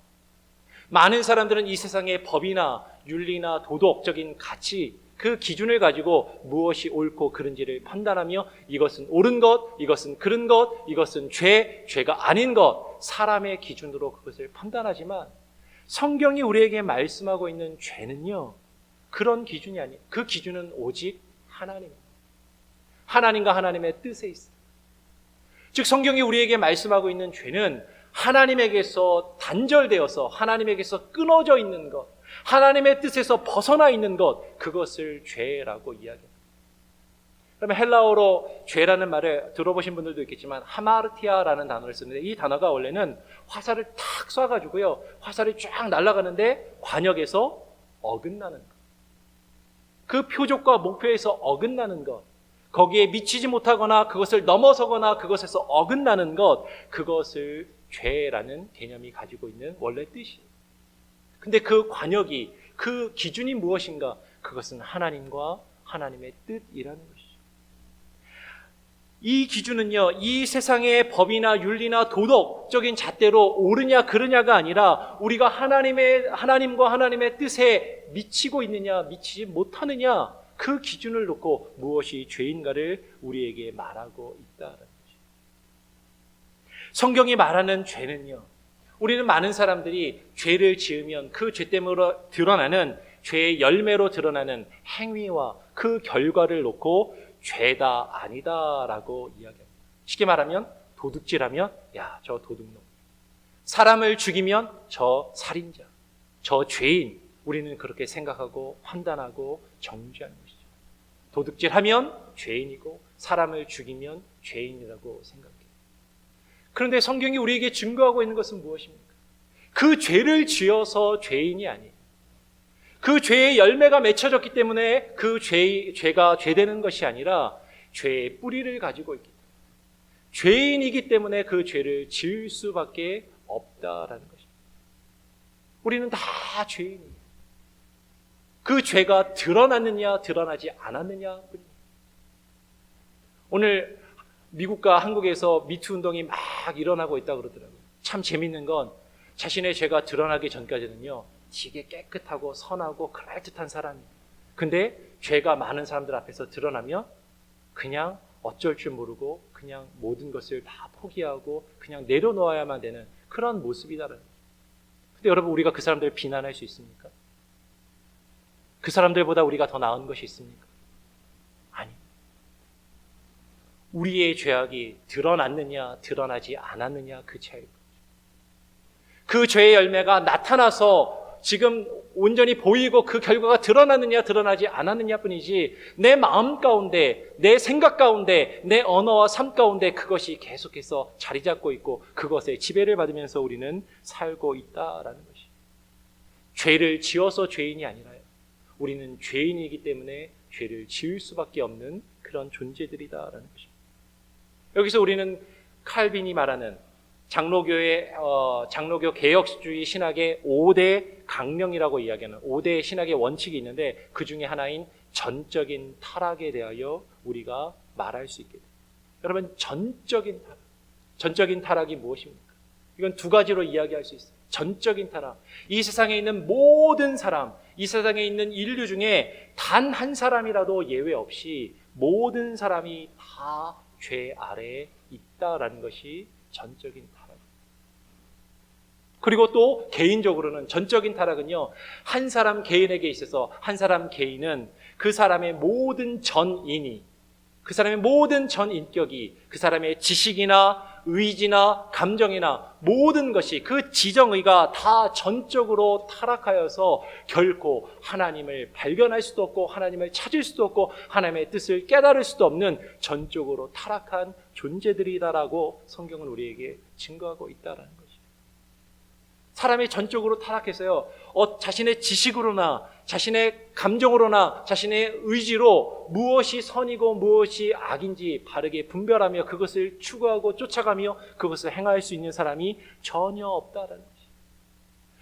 많은 사람들은 이 세상의 법이나 윤리나 도덕적인 가치, 그 기준을 가지고 무엇이 옳고 그른지를 판단하며 이것은 옳은 것, 이것은 그른 것, 이것은 죄가 아닌 것, 사람의 기준으로 그것을 판단하지만 성경이 우리에게 말씀하고 있는 죄는요, 그런 기준이 아니에요. 그 기준은 오직 하나님입니다. 하나님과 하나님의 뜻에 있습니다. 즉 성경이 우리에게 말씀하고 있는 죄는 하나님에게서 단절되어서 하나님에게서 끊어져 있는 것, 하나님의 뜻에서 벗어나 있는 것, 그것을 죄라고 이야기합니다. 그러면 헬라어로 죄라는 말을 들어보신 분들도 있겠지만 하마르티아라는 단어를 쓰는데 이 단어가 원래는 화살을 탁 쏴가지고요, 화살이 쫙 날아가는데 관역에서 어긋나는 것, 그 표적과 목표에서 어긋나는 것, 거기에 미치지 못하거나 그것을 넘어서거나 그것에서 어긋나는 것, 그것을 죄라는 개념이 가지고 있는 원래 뜻이에요. 근데 그 관역이, 그 기준이 무엇인가? 그것은 하나님과 하나님의 뜻이라는 것이죠. 이 기준은요, 이 세상의 법이나 윤리나 도덕적인 잣대로 옳으냐 그르냐가 아니라 우리가 하나님과 하나님의 뜻에 미치고 있느냐 미치지 못하느냐, 그 기준을 놓고 무엇이 죄인가를 우리에게 말하고 있다는 것이죠. 성경이 말하는 죄는요, 우리는 많은 사람들이 죄를 지으면 그 죄 때문에 드러나는 죄의 열매로 드러나는 행위와 그 결과를 놓고 죄다 아니다라고 이야기합니다. 쉽게 말하면 도둑질하면 야, 저 도둑놈, 사람을 죽이면 저 살인자, 저 죄인, 우리는 그렇게 생각하고 판단하고 정죄하는 것이죠. 도둑질하면 죄인이고 사람을 죽이면 죄인이라고 생각해요. 그런데 성경이 우리에게 증거하고 있는 것은 무엇입니까? 그 죄를 지어서 죄인이 아니에요. 그 죄의 열매가 맺혀졌기 때문에 그 죄가 죄되는 것이 아니라 죄의 뿌리를 가지고 있기 때문에, 죄인이기 때문에 그 죄를 지을 수밖에 없다라는 것입니다. 우리는 다 죄인이에요. 그 죄가 드러났느냐 드러나지 않았느냐 뿐입니다. 오늘 미국과 한국에서 미투 운동이 막 일어나고 있다고 그러더라고요. 참 재밌는 건 자신의 죄가 드러나기 전까지는요, 되게 깨끗하고 선하고 그럴듯한 사람이에요. 근데 죄가 많은 사람들 앞에서 드러나면 그냥 어쩔 줄 모르고 그냥 모든 것을 다 포기하고 그냥 내려놓아야만 되는 그런 모습이다라는 거예요. 근데 여러분, 우리가 그 사람들을 비난할 수 있습니까? 그 사람들보다 우리가 더 나은 것이 있습니까? 아니. 우리의 죄악이 드러났느냐 드러나지 않았느냐, 그 차이입니다. 그 죄의 열매가 나타나서 지금 온전히 보이고 그 결과가 드러났느냐 드러나지 않았느냐 뿐이지, 내 마음 가운데, 내 생각 가운데, 내 언어와 삶 가운데 그것이 계속해서 자리 잡고 있고 그것에 지배를 받으면서 우리는 살고 있다라는 것이, 죄를 지어서 죄인이 아니라요, 우리는 죄인이기 때문에 죄를 지을 수밖에 없는 그런 존재들이다라는 것입니다. 여기서 우리는 칼빈이 말하는 장로교 개혁주의 신학의 5대 강령이라고 이야기하는 5대 신학의 원칙이 있는데 그 중에 하나인 전적인 타락에 대하여 우리가 말할 수 있게 됩니다. 여러분, 전적인 타락이 무엇입니까? 이건 두 가지로 이야기할 수 있어요. 전적인 타락, 이 세상에 있는 모든 사람, 이 세상에 있는 인류 중에 단 한 사람이라도 예외 없이 모든 사람이 다 죄 아래에 있다라는 것이 전적인 타락입니다. 그리고 또 개인적으로는 전적인 타락은요, 한 사람 개인에게 있어서 한 사람 개인은 그 사람의 모든 전인이, 그 사람의 모든 전인격이, 그 사람의 지식이나 의지나 감정이나 모든 것이, 그 지정의가 다 전적으로 타락하여서 결코 하나님을 발견할 수도 없고 하나님을 찾을 수도 없고 하나님의 뜻을 깨달을 수도 없는 전적으로 타락한 존재들이다라고 성경은 우리에게 증거하고 있다라는 것이죠. 사람이 전적으로 타락해서요, 자신의 지식으로나 자신의 감정으로나 자신의 의지로 무엇이 선이고 무엇이 악인지 바르게 분별하며 그것을 추구하고 쫓아가며 그것을 행할 수 있는 사람이 전혀 없다라는 것이죠.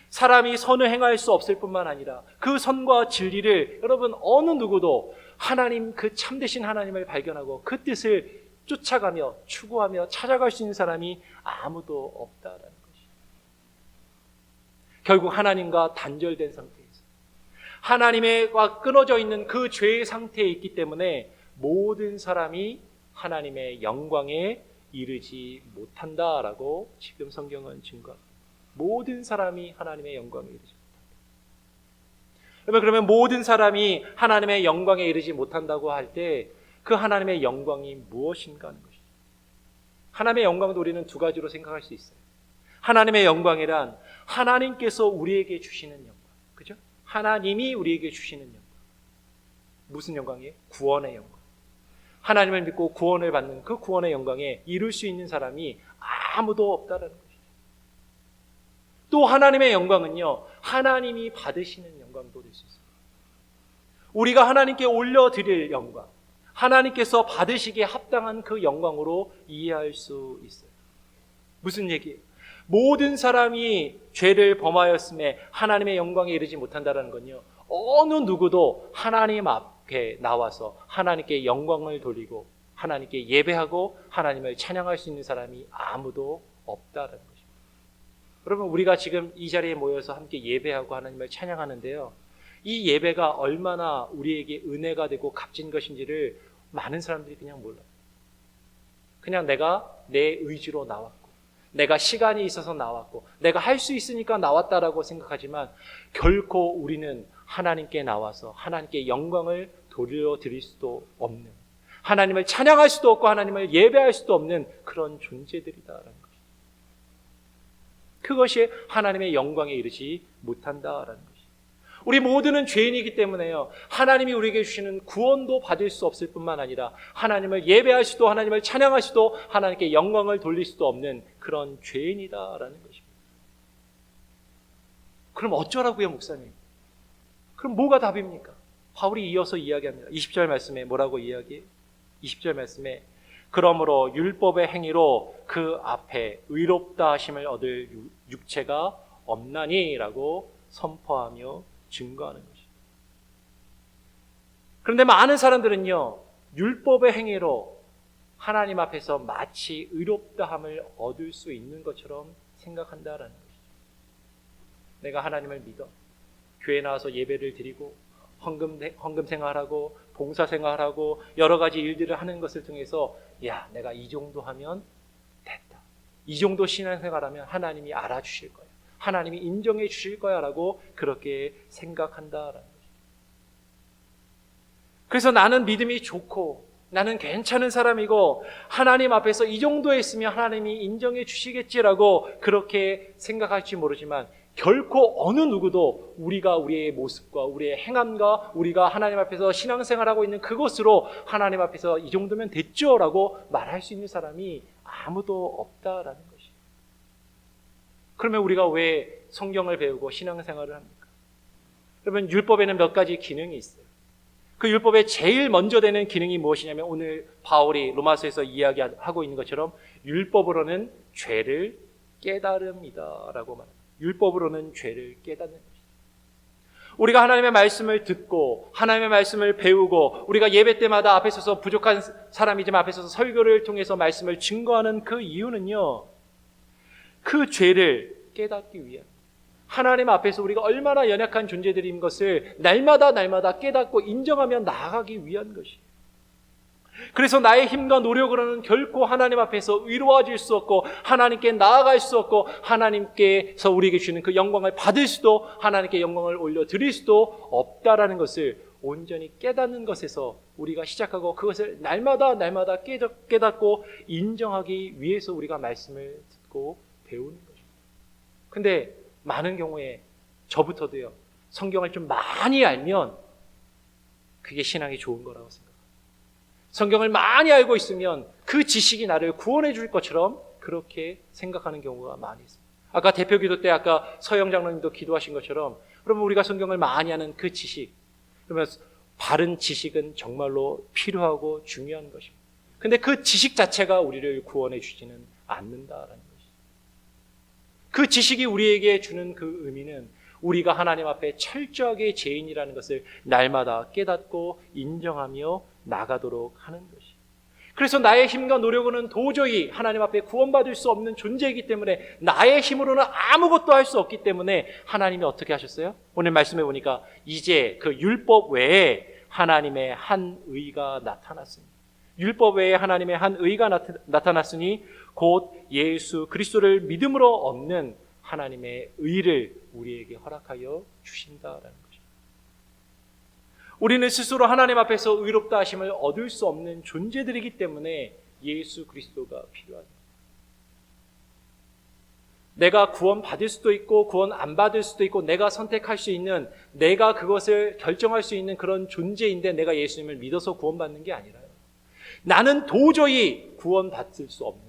사람이 선을 행할 수 없을 뿐만 아니라 그 선과 진리를 여러분 어느 누구도 하나님, 그 참되신 하나님을 발견하고 그 뜻을 쫓아가며 추구하며 찾아갈 수 있는 사람이 아무도 없다라는 것이죠. 결국 하나님과 단절된 상태에서 하나님과 끊어져 있는 그 죄의 상태에 있기 때문에 모든 사람이 하나님의 영광에 이르지 못한다라고 지금 성경은 증거합니다. 모든 사람이 하나님의 영광에 이르지 못한다. 그러면 모든 사람이 하나님의 영광에 이르지 못한다고 할 때 그 하나님의 영광이 무엇인가 하는 것이죠. 하나님의 영광도 우리는 두 가지로 생각할 수 있어요. 하나님의 영광이란 하나님께서 우리에게 주시는 영광, 그죠? 하나님이 우리에게 주시는 영광. 무슨 영광이에요? 구원의 영광. 하나님을 믿고 구원을 받는 그 구원의 영광에 이룰 수 있는 사람이 아무도 없다라는 것이죠. 또 하나님의 영광은요, 하나님이 받으시는 영광도 될 수 있어요. 우리가 하나님께 올려드릴 영광, 하나님께서 받으시기에 합당한 그 영광으로 이해할 수 있어요. 무슨 얘기예요? 모든 사람이 죄를 범하였음에 하나님의 영광에 이르지 못한다는 건요, 어느 누구도 하나님 앞에 나와서 하나님께 영광을 돌리고 하나님께 예배하고 하나님을 찬양할 수 있는 사람이 아무도 없다는 것입니다. 여러분, 우리가 지금 이 자리에 모여서 함께 예배하고 하나님을 찬양하는데요, 이 예배가 얼마나 우리에게 은혜가 되고 값진 것인지를 많은 사람들이 그냥 몰라요. 그냥 내가 내 의지로 나왔고 내가 시간이 있어서 나왔고 내가 할 수 있으니까 나왔다라고 생각하지만 결코 우리는 하나님께 나와서 하나님께 영광을 돌려드릴 수도 없는, 하나님을 찬양할 수도 없고 하나님을 예배할 수도 없는 그런 존재들이다라는 것입니다. 그것이 하나님의 영광에 이르지 못한다라는 것입니다. 우리 모두는 죄인이기 때문에요, 하나님이 우리에게 주시는 구원도 받을 수 없을 뿐만 아니라 하나님을 예배할 수도 하나님을 찬양할 수도 하나님께 영광을 돌릴 수도 없는 그런 죄인이다라는 것입니다. 그럼 어쩌라고요, 목사님? 그럼 뭐가 답입니까? 바울이 이어서 이야기합니다. 20절 말씀에 뭐라고 이야기해요? 20절 말씀에 그러므로 율법의 행위로 그 앞에 의롭다 하심을 얻을 육체가 없나니 라고 선포하며 증거하는 것입니다. 그런데 많은 사람들은요, 율법의 행위로 하나님 앞에서 마치 의롭다함을 얻을 수 있는 것처럼 생각한다라는 것이죠. 내가 하나님을 믿어 교회 나와서 예배를 드리고 헌금 생활하고 봉사 생활하고 여러 가지 일들을 하는 것을 통해서 야, 내가 이 정도 하면 됐다, 이 정도 신앙생활하면 하나님이 알아주실 거야, 하나님이 인정해 주실 거야 라고 그렇게 생각한다라는 거죠. 그래서 나는 믿음이 좋고 나는 괜찮은 사람이고 하나님 앞에서 이 정도 했으면 하나님이 인정해 주시겠지라고 그렇게 생각할지 모르지만 결코 어느 누구도 우리가 우리의 모습과 우리의 행함과 우리가 하나님 앞에서 신앙생활하고 있는 그것으로 하나님 앞에서 이 정도면 됐죠 라고 말할 수 있는 사람이 아무도 없다라는 것이에요. 그러면 우리가 왜 성경을 배우고 신앙생활을 합니까? 그러면 율법에는 몇 가지 기능이 있어요. 그 율법의 제일 먼저 되는 기능이 무엇이냐면 오늘 바울이 로마서에서 이야기하고 있는 것처럼 율법으로는 죄를 깨달음이다라고 말합니다. 율법으로는 죄를 깨닫는 것입니다. 우리가 하나님의 말씀을 듣고 하나님의 말씀을 배우고 우리가 예배 때마다 앞에 서서 부족한 사람이지만 앞에 서서 설교를 통해서 말씀을 증거하는 그 이유는요, 그 죄를 깨닫기 위한, 하나님 앞에서 우리가 얼마나 연약한 존재들인 것을 날마다 깨닫고 인정하며 나아가기 위한 것이에요. 그래서 나의 힘과 노력으로는 결코 하나님 앞에서 의로워질 수 없고 하나님께 나아갈 수 없고 하나님께서 우리에게 주는 그 영광을 받을 수도 하나님께 영광을 올려드릴 수도 없다라는 것을 온전히 깨닫는 것에서 우리가 시작하고 그것을 날마다 깨닫고 인정하기 위해서 우리가 말씀을 듣고 배우는 것입니다. 근데 많은 경우에 저부터도요, 성경을 좀 많이 알면 그게 신앙이 좋은 거라고 생각합니다. 성경을 많이 알고 있으면 그 지식이 나를 구원해 줄 것처럼 그렇게 생각하는 경우가 많이 있습니다. 아까 대표 기도 때 아까 서영 장로님도 기도하신 것처럼 그러면 우리가 성경을 많이 아는 그 지식, 그러면 바른 지식은 정말로 필요하고 중요한 것입니다. 근데 그 지식 자체가 우리를 구원해 주지는 않는다라는 것입니다. 그 지식이 우리에게 주는 그 의미는 우리가 하나님 앞에 철저하게 죄인이라는 것을 날마다 깨닫고 인정하며 나가도록 하는 것이. 그래서 나의 힘과 노력으로는 도저히 하나님 앞에 구원받을 수 없는 존재이기 때문에 나의 힘으로는 아무것도 할 수 없기 때문에 하나님이 어떻게 하셨어요? 오늘 말씀해 보니까 이제 그 율법 외에 하나님의 한 의가 나타났습니다. 율법 외에 하나님의 한 의가 나타났으니 곧 예수 그리스도를 믿음으로 얻는 하나님의 의를 우리에게 허락하여 주신다라는 것입니다. 우리는 스스로 하나님 앞에서 의롭다 하심을 얻을 수 없는 존재들이기 때문에 예수 그리스도가 필요합니다. 내가 구원 받을 수도 있고 구원 안 받을 수도 있고 내가 선택할 수 있는, 내가 그것을 결정할 수 있는 그런 존재인데 내가 예수님을 믿어서 구원받는 게 아니라요. 나는 도저히 구원받을 수 없는,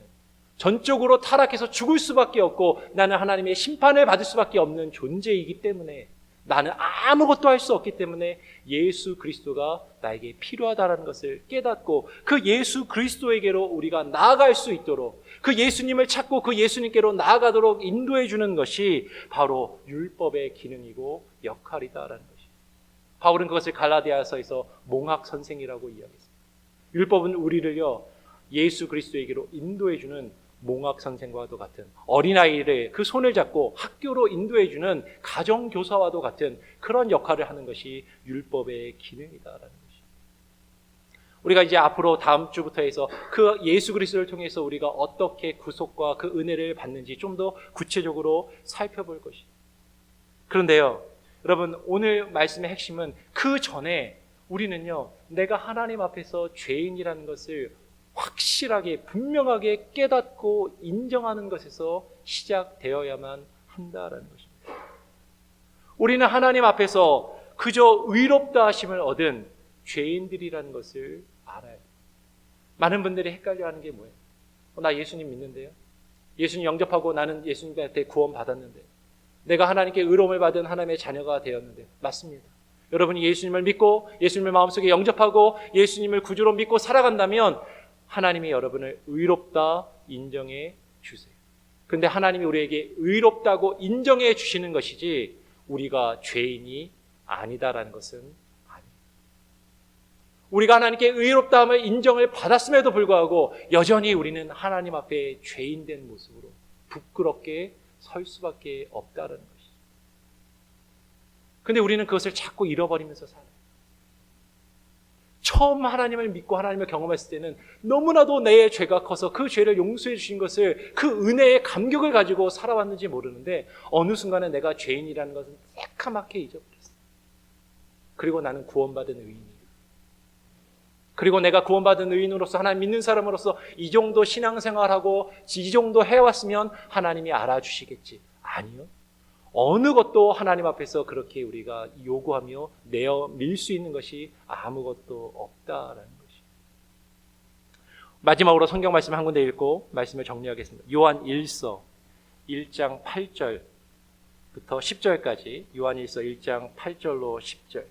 전적으로 타락해서 죽을 수밖에 없고 나는 하나님의 심판을 받을 수밖에 없는 존재이기 때문에, 나는 아무것도 할 수 없기 때문에 예수 그리스도가 나에게 필요하다는 것을 깨닫고 그 예수 그리스도에게로 우리가 나아갈 수 있도록, 그 예수님을 찾고 그 예수님께로 나아가도록 인도해 주는 것이 바로 율법의 기능이고 역할이다라는 것입니다. 바울은 그것을 갈라디아서에서 몽학 선생이라고 이야기했습니다. 율법은 우리를요, 예수 그리스도에게로 인도해 주는 몽학 선생과도 같은, 어린아이를 그 손을 잡고 학교로 인도해 주는 가정교사와도 같은 그런 역할을 하는 것이 율법의 기능이다라는 것입니다. 우리가 이제 앞으로 다음 주부터 해서 그 예수 그리스도를 통해서 우리가 어떻게 구속과 그 은혜를 받는지 좀 더 구체적으로 살펴볼 것입니다. 그런데요, 여러분, 오늘 말씀의 핵심은 그 전에 우리는요, 내가 하나님 앞에서 죄인이라는 것을 확실하게 분명하게 깨닫고 인정하는 것에서 시작되어야만 한다라는 것입니다. 우리는 하나님 앞에서 그저 의롭다 하심을 얻은 죄인들이라는 것을 알아요. 많은 분들이 헷갈려하는 게 뭐예요? 나 예수님 믿는데요, 예수님 영접하고 나는 예수님한테 구원받았는데, 내가 하나님께 의로움을 받은 하나님의 자녀가 되었는데. 맞습니다. 여러분이 예수님을 믿고 예수님을 마음속에 영접하고 예수님을 구주로 믿고 살아간다면 하나님이 여러분을 의롭다 인정해 주세요. 그런데 하나님이 우리에게 의롭다고 인정해 주시는 것이지 우리가 죄인이 아니다라는 것은 아니에요. 우리가 하나님께 의롭다함을 인정을 받았음에도 불구하고 여전히 우리는 하나님 앞에 죄인된 모습으로 부끄럽게 설 수밖에 없다라는 것이죠. 그런데 우리는 그것을 자꾸 잃어버리면서 살아요. 처음 하나님을 믿고 하나님을 경험했을 때는 너무나도 내 죄가 커서 그 죄를 용서해 주신 것을, 그 은혜의 감격을 가지고 살아왔는지 모르는데 어느 순간에 내가 죄인이라는 것은 새카맣게 잊어버렸어요. 그리고 나는 구원받은 의인이에요. 그리고 내가 구원받은 의인으로서 하나님 믿는 사람으로서 이 정도 신앙생활하고 이 정도 해왔으면 하나님이 알아주시겠지. 아니요. 어느 것도 하나님 앞에서 그렇게 우리가 요구하며 내어 밀 수 있는 것이 아무것도 없다라는 것이. 마지막으로 성경 말씀 한 군데 읽고 말씀을 정리하겠습니다. 요한 1서 1장 8절부터 10절까지, 요한 1서 1장 8절로 10절.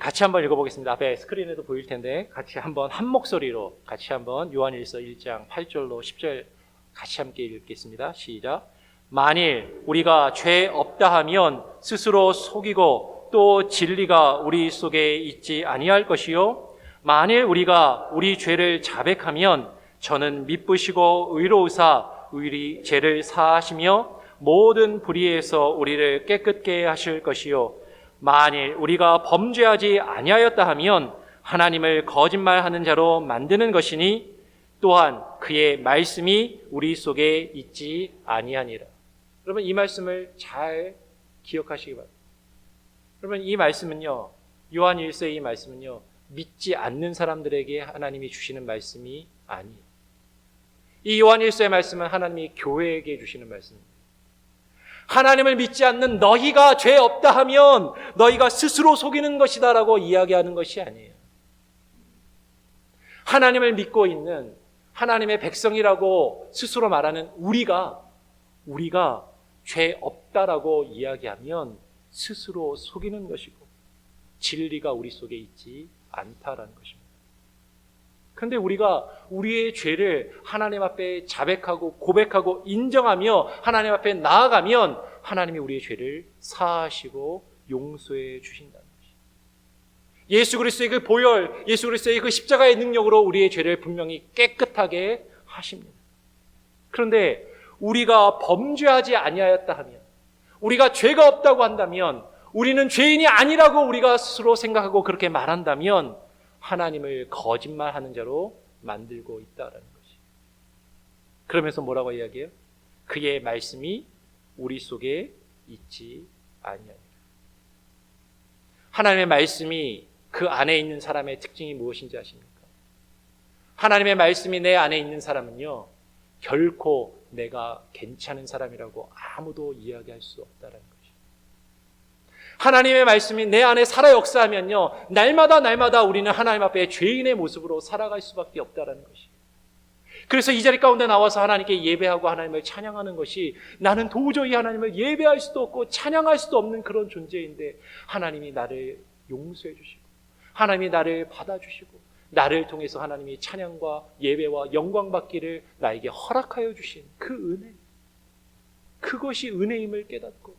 같이 한번 읽어보겠습니다. 앞에 스크린에도 보일 텐데 같이 한번 한 목소리로 같이 한번 요한 1서 1장 8절로 10절 같이 함께 읽겠습니다. 시작. 만일 우리가 죄 없다 하면 스스로 속이고 또 진리가 우리 속에 있지 아니할 것이요, 만일 우리가 우리 죄를 자백하면 저는 미쁘시고 의로우사 우리 죄를 사하시며 모든 불의에서 우리를 깨끗게 하실 것이요, 만일 우리가 범죄하지 아니하였다 하면 하나님을 거짓말하는 자로 만드는 것이니 또한 그의 말씀이 우리 속에 있지 아니하니라. 여러분, 이 말씀을 잘 기억하시기 바랍니다. 여러분, 이 말씀은요, 요한 1서의 이 말씀은요, 믿지 않는 사람들에게 하나님이 주시는 말씀이 아니에요. 이 요한 1서의 말씀은 하나님이 교회에게 주시는 말씀입니다. 하나님을 믿지 않는 너희가 죄 없다 하면 너희가 스스로 속이는 것이다 라고 이야기하는 것이 아니에요. 하나님을 믿고 있는 하나님의 백성이라고 스스로 말하는 우리가 죄 없다라고 이야기하면 스스로 속이는 것이고 진리가 우리 속에 있지 않다라는 것입니다. 그런데 우리가 우리의 죄를 하나님 앞에 자백하고 고백하고 인정하며 하나님 앞에 나아가면 하나님이 우리의 죄를 사하시고 용서해 주신다는 것입니다. 예수 그리스도의 그 보혈, 예수 그리스도의 그 십자가의 능력으로 우리의 죄를 분명히 깨끗하게 하십니다. 그런데 우리가 범죄하지 아니하였다 하면, 우리가 죄가 없다고 한다면, 우리는 죄인이 아니라고 우리가 스스로 생각하고 그렇게 말한다면 하나님을 거짓말하는 자로 만들고 있다라는 것이. 그러면서 뭐라고 이야기해요? 그의 말씀이 우리 속에 있지 아니하니라. 하나님의 말씀이 그 안에 있는 사람의 특징이 무엇인지 아십니까? 하나님의 말씀이 내 안에 있는 사람은요, 결코 내가 괜찮은 사람이라고 아무도 이야기할 수 없다는 것이죠. 하나님의 말씀이 내 안에 살아 역사하면요, 날마다 우리는 하나님 앞에 죄인의 모습으로 살아갈 수밖에 없다는 것이죠. 그래서 이 자리 가운데 나와서 하나님께 예배하고 하나님을 찬양하는 것이, 나는 도저히 하나님을 예배할 수도 없고 찬양할 수도 없는 그런 존재인데 하나님이 나를 용서해 주시고 하나님이 나를 받아주시고 나를 통해서 하나님이 찬양과 예배와 영광 받기를 나에게 허락하여 주신 그 은혜, 그것이 은혜임을 깨닫고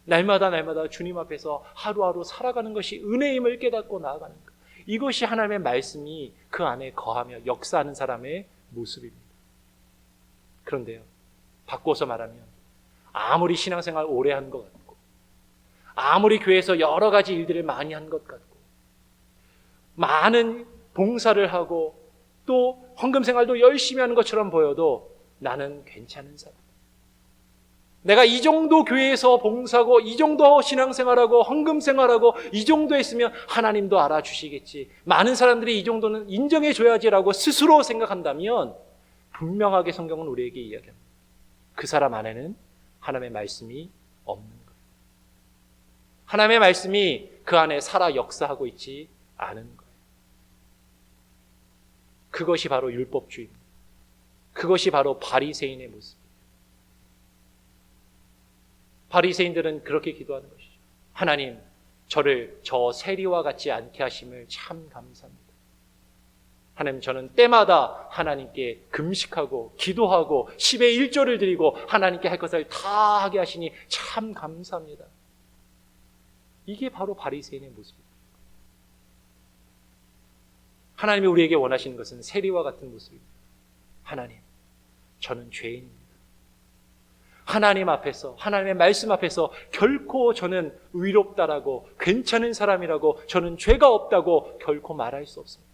날마다 주님 앞에서 하루하루 살아가는 것이 은혜임을 깨닫고 나아가는 것, 이것이 하나님의 말씀이 그 안에 거하며 역사하는 사람의 모습입니다. 그런데요, 바꿔서 말하면 아무리 신앙생활 오래 한 것 같고 아무리 교회에서 여러 가지 일들을 많이 한 것 같고 많은 봉사를 하고 또 헌금생활도 열심히 하는 것처럼 보여도 나는 괜찮은 사람, 내가 이 정도 교회에서 봉사하고 이 정도 신앙생활하고 헌금생활하고 이 정도 했으면 하나님도 알아주시겠지, 많은 사람들이 이 정도는 인정해줘야지라고 스스로 생각한다면 분명하게 성경은 우리에게 이야기합니다. 그 사람 안에는 하나님의 말씀이 없는 거예요. 하나님의 말씀이 그 안에 살아 역사하고 있지 않은 거예요. 그것이 바로 율법주의입니다. 그것이 바로 바리새인의 모습입니다. 바리새인들은 그렇게 기도하는 것이죠. 하나님, 저를 저 세리와 같지 않게 하심을 참 감사합니다. 하나님, 저는 때마다 하나님께 금식하고 기도하고 10의 1조를 드리고 하나님께 할 것을 다 하게 하시니 참 감사합니다. 이게 바로 바리새인의 모습입니다. 하나님이 우리에게 원하시는 것은 세리와 같은 모습입니다. 하나님, 저는 죄인입니다. 하나님 앞에서, 하나님의 말씀 앞에서 결코 저는 의롭다라고, 괜찮은 사람이라고, 저는 죄가 없다고 결코 말할 수 없습니다.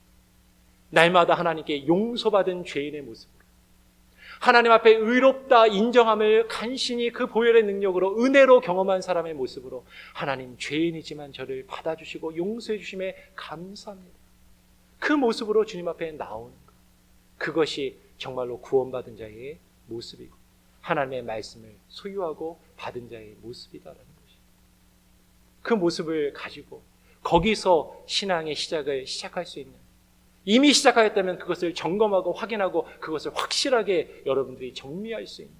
날마다 하나님께 용서받은 죄인의 모습으로, 하나님 앞에 의롭다 인정함을 간신히 그 보혈의 능력으로 은혜로 경험한 사람의 모습으로, 하나님, 죄인이지만 저를 받아주시고 용서해 주심에 감사합니다. 그 모습으로 주님 앞에 나오는 것, 그것이 정말로 구원받은 자의 모습이고 하나님의 말씀을 소유하고 받은 자의 모습이다라는 것이, 그 모습을 가지고 거기서 신앙의 시작을 시작할 수 있는, 이미 시작하였다면 그것을 점검하고 확인하고 그것을 확실하게 여러분들이 정리할 수 있는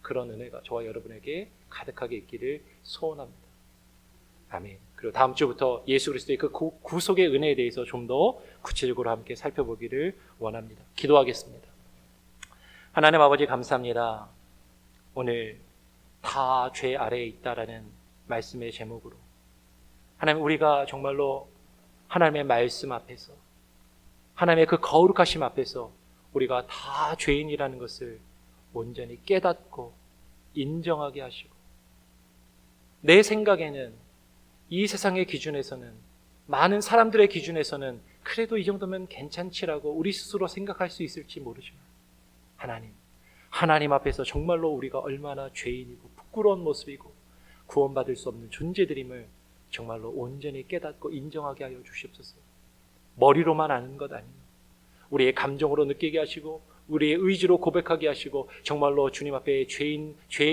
그런 은혜가 저와 여러분에게 가득하게 있기를 소원합니다. 아멘. 그리고 다음 주부터 예수 그리스도의 그 구속의 은혜에 대해서 좀 더 구체적으로 함께 살펴보기를 원합니다. 기도하겠습니다. 하나님 아버지, 감사합니다. 오늘 다 죄 아래에 있다라는 말씀의 제목으로 하나님, 우리가 정말로 하나님의 말씀 앞에서, 하나님의 그 거룩하심 앞에서 우리가 다 죄인이라는 것을 온전히 깨닫고 인정하게 하시고, 내 생각에는 이 세상의 기준에서는, 많은 사람들의 기준에서는 그래도 이 정도면 괜찮지라고 우리 스스로 생각할 수 있을지 모르지만 하나님 앞에서 정말로 우리가 얼마나 죄인이고 부끄러운 모습이고 구원받을 수 없는 존재들임을 정말로 온전히 깨닫고 인정하게 하여 주시옵소서. 머리로만 아는 것 아니에요. 우리의 감정으로 느끼게 하시고 우리의 의지로 고백하게 하시고 정말로 주님 앞에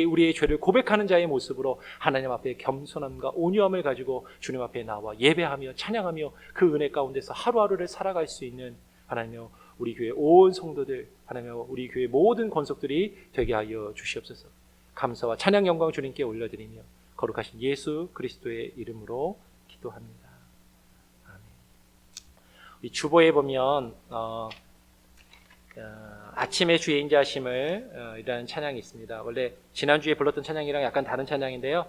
우리의 죄를 고백하는 자의 모습으로 하나님 앞에 겸손함과 온유함을 가지고 주님 앞에 나와 예배하며 찬양하며 그 은혜 가운데서 하루하루를 살아갈 수 있는 하나님여 우리 교회 온 성도들 하나님여 우리 교회 모든 권속들이 되게 하여 주시옵소서. 감사와 찬양 영광 주님께 올려드리며 거룩하신 예수 그리스도의 이름으로 기도합니다. 아멘. 이 주보에 보면 아침의 주의 인자하심을 이라는 찬양이 있습니다. 원래 지난주에 불렀던 찬양이랑 약간 다른 찬양인데요.